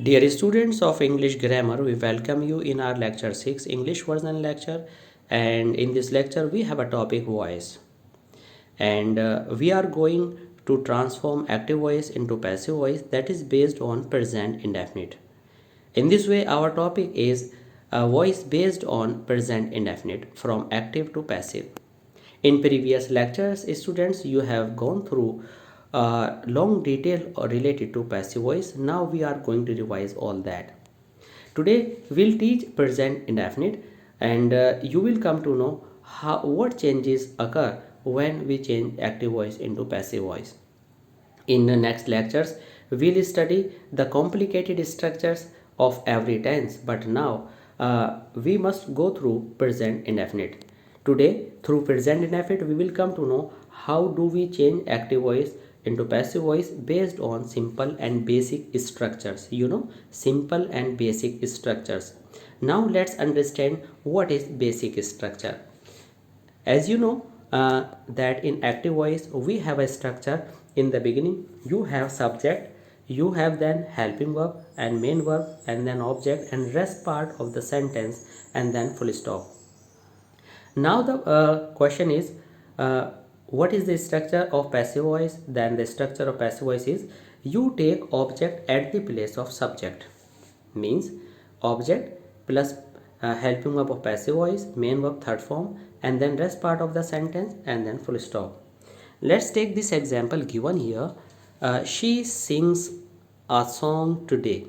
Dear students of English grammar, we welcome you in our lecture 6 English version lecture, and in this lecture we have a topic voice, and we are going to transform active voice into passive voice that is based on present indefinite. In this way our topic is a voice based on present indefinite from active to passive. In previous lectures, students, you have gone through long detail related to passive voice. Now we are going to revise all that. Today we'll teach present indefinite, and you will come to know what changes occur when we change active voice into passive voice. In the next lectures, we'll study the complicated structures of every tense, but now we must go through present indefinite. Today, through present indefinite, we will come to know how do we change active voice into passive voice based on simple and basic structures. Simple and basic structures. Now let's understand what is basic structure. As you know, that in active voice we have a structure. In the beginning you have subject, you have then helping verb and main verb, and then object and rest part of the sentence, and then full stop. Now the question is, what is the structure of passive voice? Then the structure of passive voice is you take object at the place of subject. Means object plus helping verb of passive voice, main verb third form, and then rest part of the sentence, and then full stop. Let's take this example given here. She sings a song today.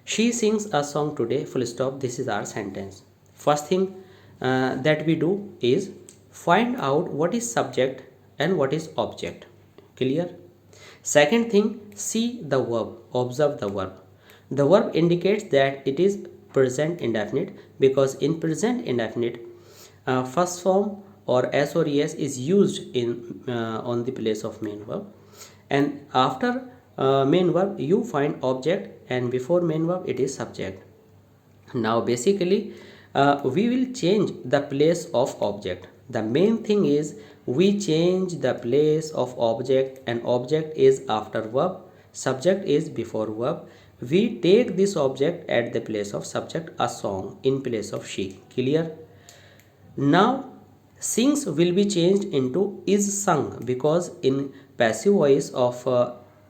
She sings a song today, full stop. This is our sentence. First thing that we do is find out what is subject and what is object. Clear? Second thing, see the verb, observe the verb. The verb indicates that it is present indefinite, because in present indefinite, first form or s or es is used in on the place of main verb, and after main verb you find object, and before main verb it is subject. Now basically we will change the place of object. The main thing is we change the place of object, and object is after verb, subject is before verb. We take this object at the place of subject, a song in place of she. Clear? Now sings will be changed into is sung, because in passive voice of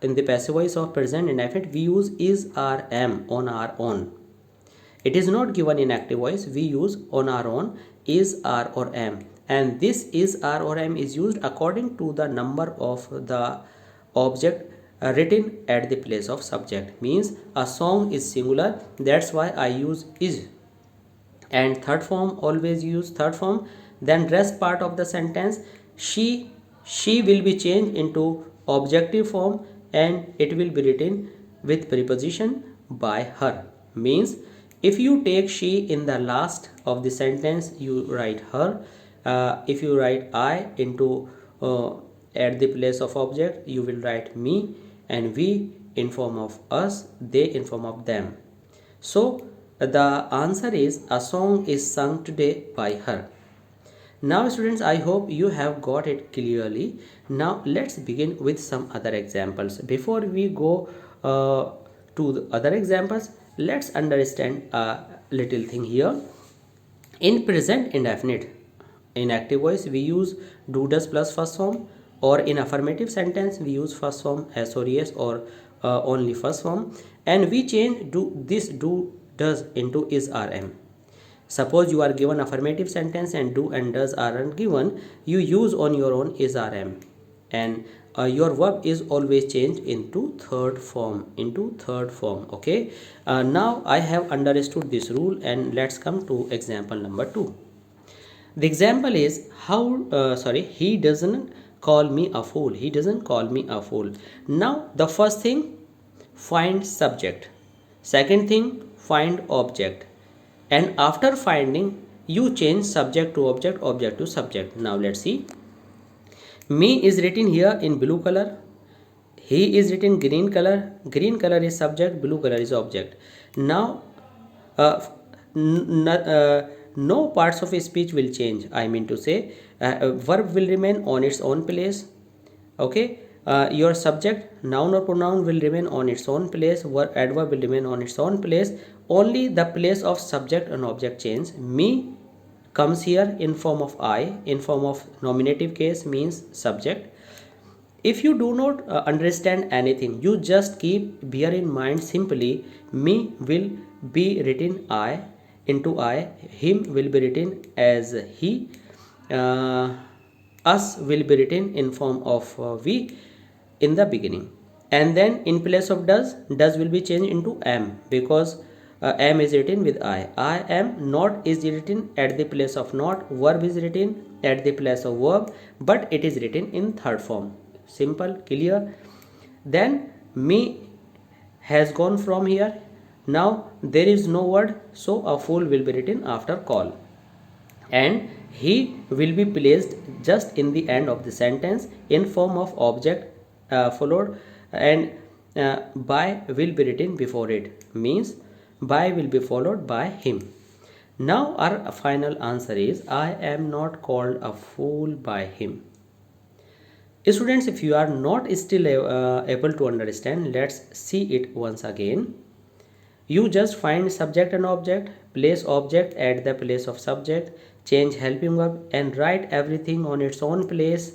in the passive voice of present indefinite we use is or am on our own. It is not given in active voice. We use on our own is, are, or am, and this is, are, or am is used according to the number of the object written at the place of subject. Means a song is singular, that's why I use is, and third form always use third form. Then rest part of the sentence, she will be changed into objective form, and it will be written with preposition by her. Means if you take she in the last of the sentence you write her. If you write I into at the place of object, you will write me, and we in form of us, they in form of them. So the answer is a song is sung today by her. Now students, I hope you have got it clearly. Now let's begin with some other examples. Before we go to the other examples, let's understand a little thing here. In present indefinite, in active voice we use do does plus first form, or in affirmative sentence we use first form s or es, or only first form, and we change do does into is or am. Suppose you are given affirmative sentence and do and does aren't given, you use on your own is or am, and your verb is always changed into third form, okay. Now I have understood this rule, and let's come to example number 2. The example is he doesn't call me a fool. He doesn't call me a fool. Now the first thing, find subject. Second thing, find object. And after finding, you change subject to object, object to subject. Now let's see. Me is written here in blue color. He is written green color. Green color is subject, blue color is object. Now no parts of a speech will change. I mean to say verb will remain on its own place, okay. your subject, noun or pronoun will remain on its own place, adverb will remain on its own place, only the place of subject and object change. Me comes here in form of I, in form of nominative case, means subject. If you do not understand anything, you just keep bear in mind simply me will be written I into I, him will be written as he, uh, us will be written in form of we in the beginning, and then in place of does will be changed into am, because am is written with I am. Not is written at the place of not, verb is written at the place of verb, but it is written in third form. Simple, clear. Then me has gone from here. Now there is no word, so a fool will be written after call, and he will be placed just in the end of the sentence in form of object followed, and by will be written before it, means by will be followed by him. Now our final answer is I am not called a fool by him. Students, if you are not still able to understand, let's see it once again. You just find subject and object, place object at the place of subject, change helping verb and write everything on its own place.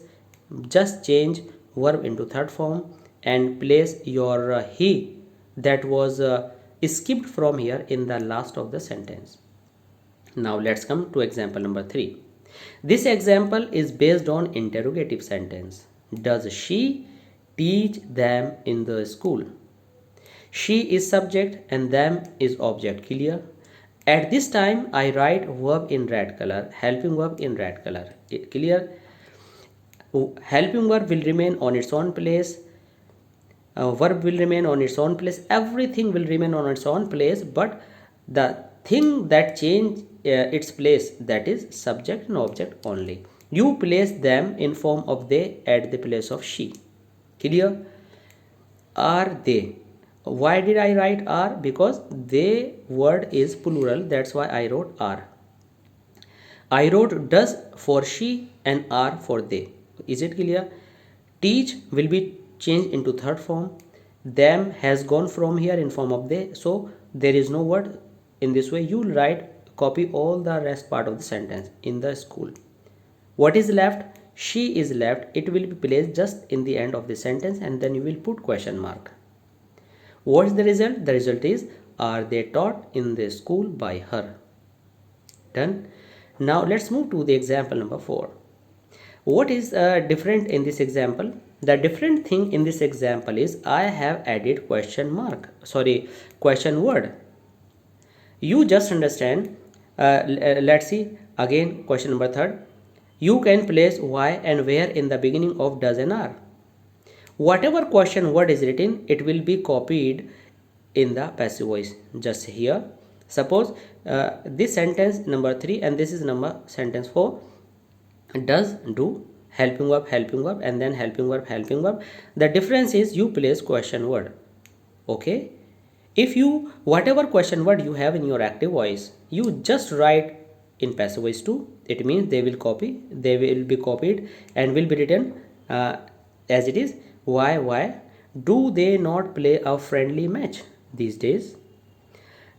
Just change verb into third form and place your he that was skipped from here in the last of the sentence. Now let's come to example number 3. This example is based on interrogative sentence. Does she teach them in the school? She is subject and them is object. Clear? At this time I write verb in red color, helping verb in red color. Clear? Helping verb will remain on its own place, verb will remain on its own place, everything will remain on its own place, but the thing that change its place, that is subject and object only. You place them in form of they at the place of she. Clear? Are they? Why did I write are? Because they word is plural, that's why I wrote are. I wrote does for she and are for they. Is it clear? Teach will be changed into third form. Them has gone from here in form of they, so there is no word. In this way you will write, copy all the rest part of the sentence in the school. What is left? She is left. It will be placed just in the end of the sentence and then you will put question mark. What is the result? The result is are they taught in the school by her? Done. Now let's move to the example number 4. What is different in this example? The different thing in this example is I have added question word. You just understand. Let's see again question number 3. You can place why and where in the beginning of does and are. Whatever question word is written, it will be copied in the passive voice. Just here, suppose this sentence number 3 and this is number sentence 4. Does, do, helping verb and then helping verb. The difference is you place question word. Okay, if you whatever question word you have in your active voice, you just write in passive voice too. It means they will be copied and will be written as it is. Why do they not play a friendly match these days?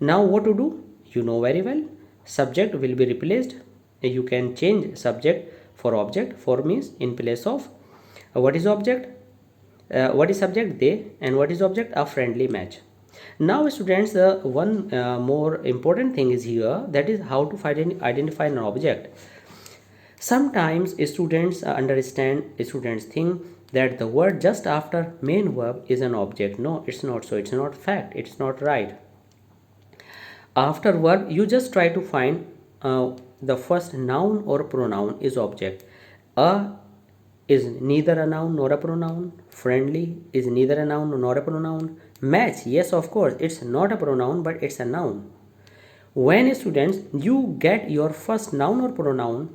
Now what to do? You know very well. Subject will be replaced. You can change subject for object. For means in place of what is object? What is subject? They. And what is object? A friendly match. Now students, one more important thing is here, that is how to identify an object. Sometimes students think that the word just after main verb is an object. No, it's not so. It's not fact. It's not right. After verb, you just try to find the first noun or pronoun is object. A is neither a noun nor a pronoun. Friendly is neither a noun nor a pronoun. Match, yes, of course, it's not a pronoun but it's a noun. When students you get your first noun or pronoun,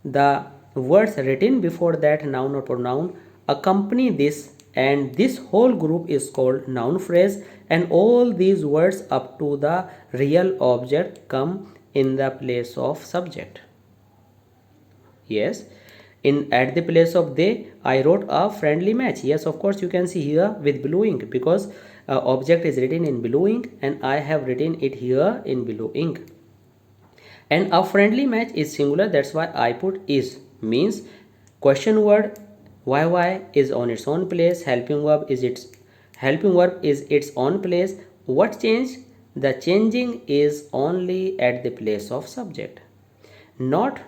the words written before that noun or pronoun accompany this, and this whole group is called noun phrase, and all these words up to the real object come in the place of subject. Yes, in at the place of they, I wrote a friendly match. Yes, of course, you can see here with blue ink, because object is written in blue ink and I have written it here in blue ink. And a friendly match is singular, that's why I put is. Means question word YY is on its own place, helping verb is its own place. What changed? The changing is only at the place of subject. Not,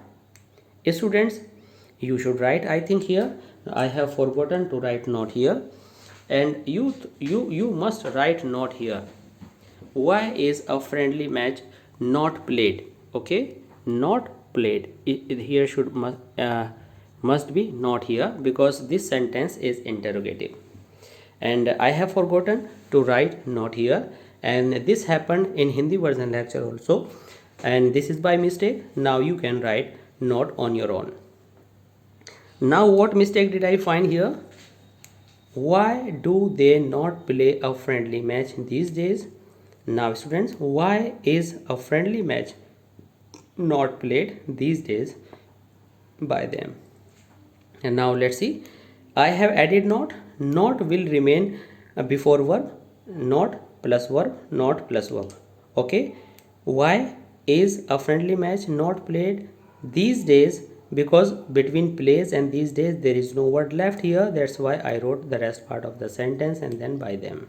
students, you should write, I think here I have forgotten to write not here, and you must write not here. Why is a friendly match not played? Okay, not played. It here should must be not here, because this sentence is interrogative, and I have forgotten to write not here, and this happened in Hindi version lecture also, and this is by mistake. Now you can write not on your own. Now what mistake did I find here? Why do they not play a friendly match these days? Now students, why is a friendly match not played these days by them? And now let's see. I have added not. Not will remain before verb. Not plus verb. Not plus verb. Okay. Why is a friendly match not played these days? Because between plays and these days there is no word left here. That's why I wrote the rest part of the sentence and then by them.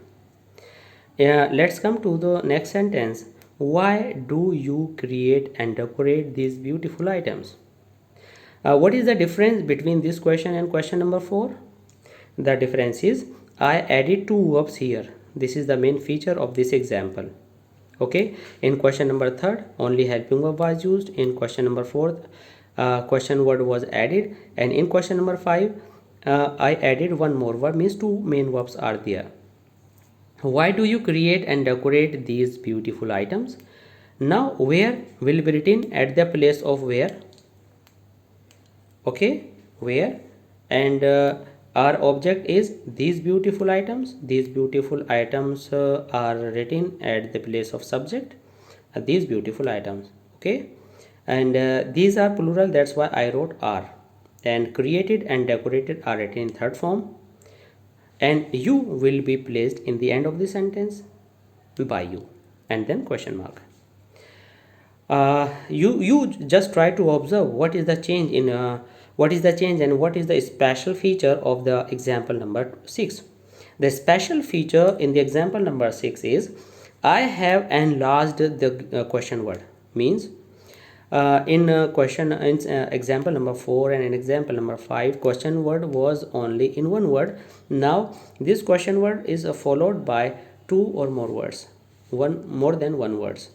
Let's come to the next sentence. Why do you create and decorate these beautiful items? What is the difference between this question and question number 4? The difference is I added two verbs here. This is the main feature of this example. Okay, in question number 3 only helping verb was used. In question number 4 question word was added, and in question number 5 I added one more verb, means two main verbs are there. Why do you create and decorate these beautiful items? Now where will be written at the place of where. Okay, where, and our object is these beautiful items. These beautiful items are written at the place of subject, these beautiful items. Okay, and these are plural, that's why I wrote are, and created and decorated are written in third form, and you will be placed in the end of the sentence by you, and then question mark. You just try to observe what is the change in and what is the special feature of the example number 6. The special feature in the example number 6 is I have enlarged the question word. Means in example number 4 and in example number 5 question word was only in one word. Now this question word is followed by two or more words, more than one words.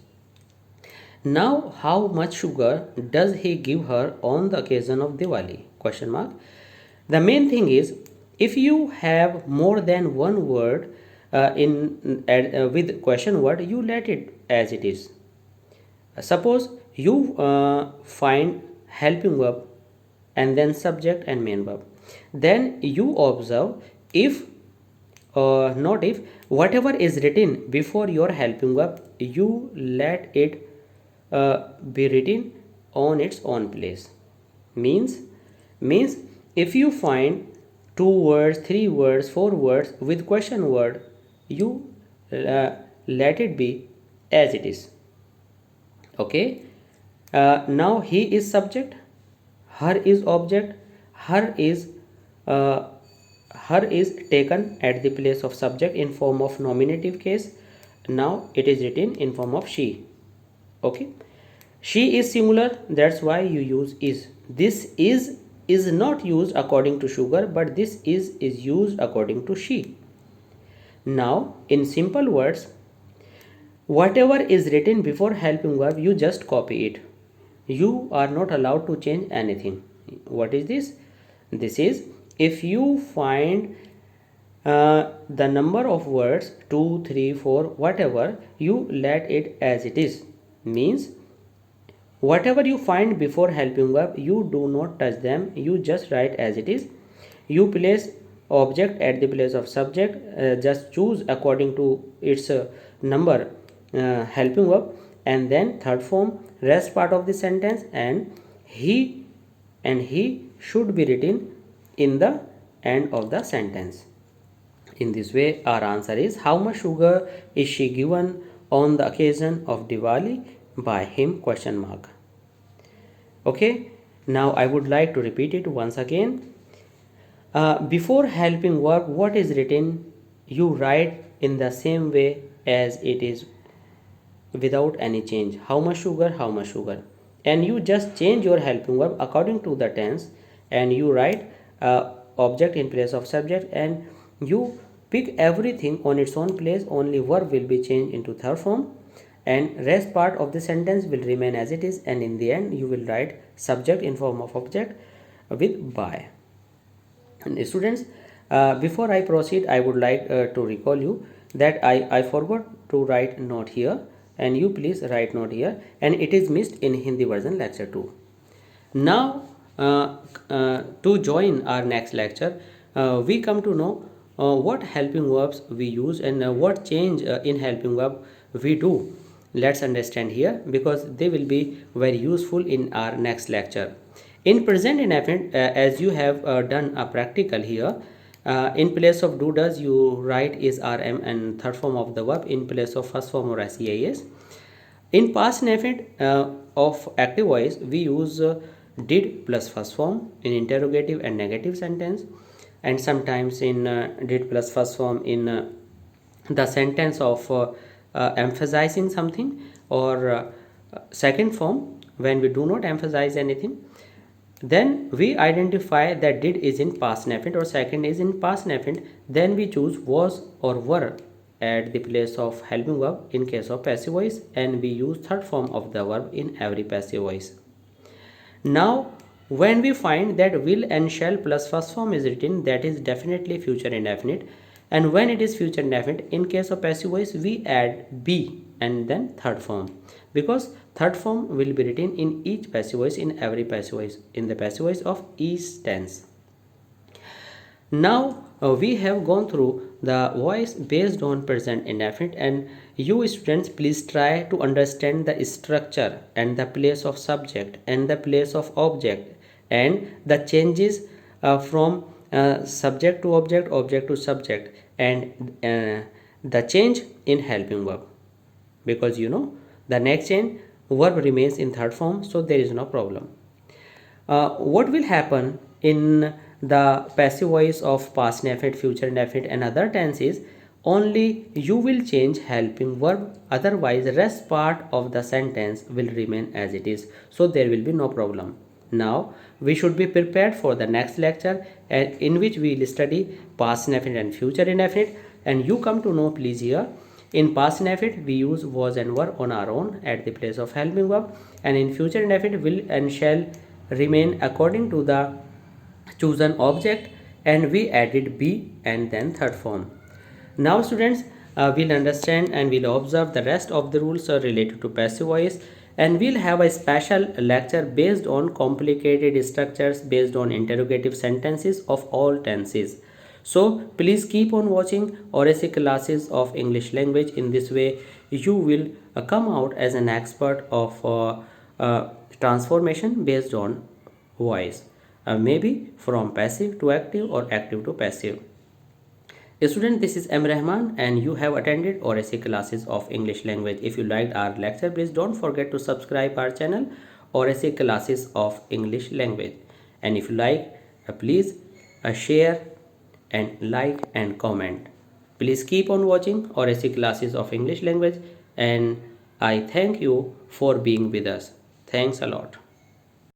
Now how much sugar does he give her on the occasion of Diwali? Question mark. The main thing is if you have more than one word with question word, you let it as it is. Suppose you find helping verb and then subject and main verb, then you observe if not if whatever is written before your helping verb, you let it be written on its own place. Means if you find 2 words, 3 words, 4 words with question word, you let it be as it is. Okay, now he is subject, her is object, her is taken at the place of subject in form of nominative case. Now it is written in form of she. Okay, she is singular, that's why you use is. This is not used according to sugar, but this is used according to she. Now in simple words, whatever is written before helping verb, you just copy it. You are not allowed to change anything. What is this? This is if you find the number of words 2, 3, 4, whatever, you let it as it is. Means whatever you find before helping verb, you do not touch them, you just write as it is. You place object at the place of subject, just choose according to its number helping verb, and then third form rest part of the sentence, and he and he should be written in the end of the sentence. In this way, our answer is, how much sugar is she given on the occasion of Diwali by him? Question mark. Okay, now I would like to repeat it once again. Before helping verb, what is written, you write in the same way as it is without any change. How much sugar, how much sugar. And you just change your helping verb according to the tense, and you write object in place of subject, and you pick everything on its own place. Only verb will be changed into third form, and rest part of the sentence will remain as it is, and in the end you will write subject in form of object with by. And students, before I proceed, I would like to recall you that I forgot to write note here, and you please write note here, and it is missed in Hindi version lecture 2. Now to join our next lecture, we come to know what helping verbs we use, and what change in helping verb we do. Let's understand here, because they will be very useful in our next lecture. In present indefinite, as you have done a practical here, in place of do does you write is rm and third form of the verb in place of first form or seis. In past indefinite of active voice, we use did plus first form in interrogative and negative sentence, and sometimes in did plus first form in the sentence of emphasizing something, or second form when we do not emphasize anything. Then we identify that did is in past indefinite or second is in past indefinite. Then we choose was or were at the place of helping verb in case of passive voice, and we use third form of the verb in every passive voice. Now when we find that will and shall plus first form is written, that is definitely future indefinite, and when it is future indefinite in case of passive voice, we add be and then third form, because third form will be written in each passive voice, in every passive voice, in the passive voice of each tense. Now we have gone through the voice based on present indefinite, and you students please try to understand the structure and the place of subject and the place of object, and the changes from subject to object, object to subject, and the change in helping verb, because you know the next change verb remains in third form, so there is no problem. What will happen in the passive voice of past indefinite, future indefinite and other tenses? Only you will change helping verb, otherwise rest part of the sentence will remain as it is, so there will be no problem. Now we should be prepared for the next lecture, in which we will study past indefinite and future indefinite. And you come to know please here, in past indefinite we use was and were on our own at the place of helping verb, and in future indefinite will and shall remain according to the chosen object, and we added be and then third form. Now students, we'll understand and we'll observe the rest of the rules related to passive voice, and we'll have a special lecture based on complicated structures based on interrogative sentences of all tenses. So please keep on watching RSA classes of English language. In this way you will come out as an expert of transformation based on voice, maybe from passive to active or active to passive. Student, this is M. Rahman, and you have attended RSA classes of English language. If you liked our lecture, please don't forget to subscribe our channel RSA classes of English language. And if you like, please share and like and comment. Please keep on watching RSA classes of English language, and I thank you for being with us. Thanks a lot.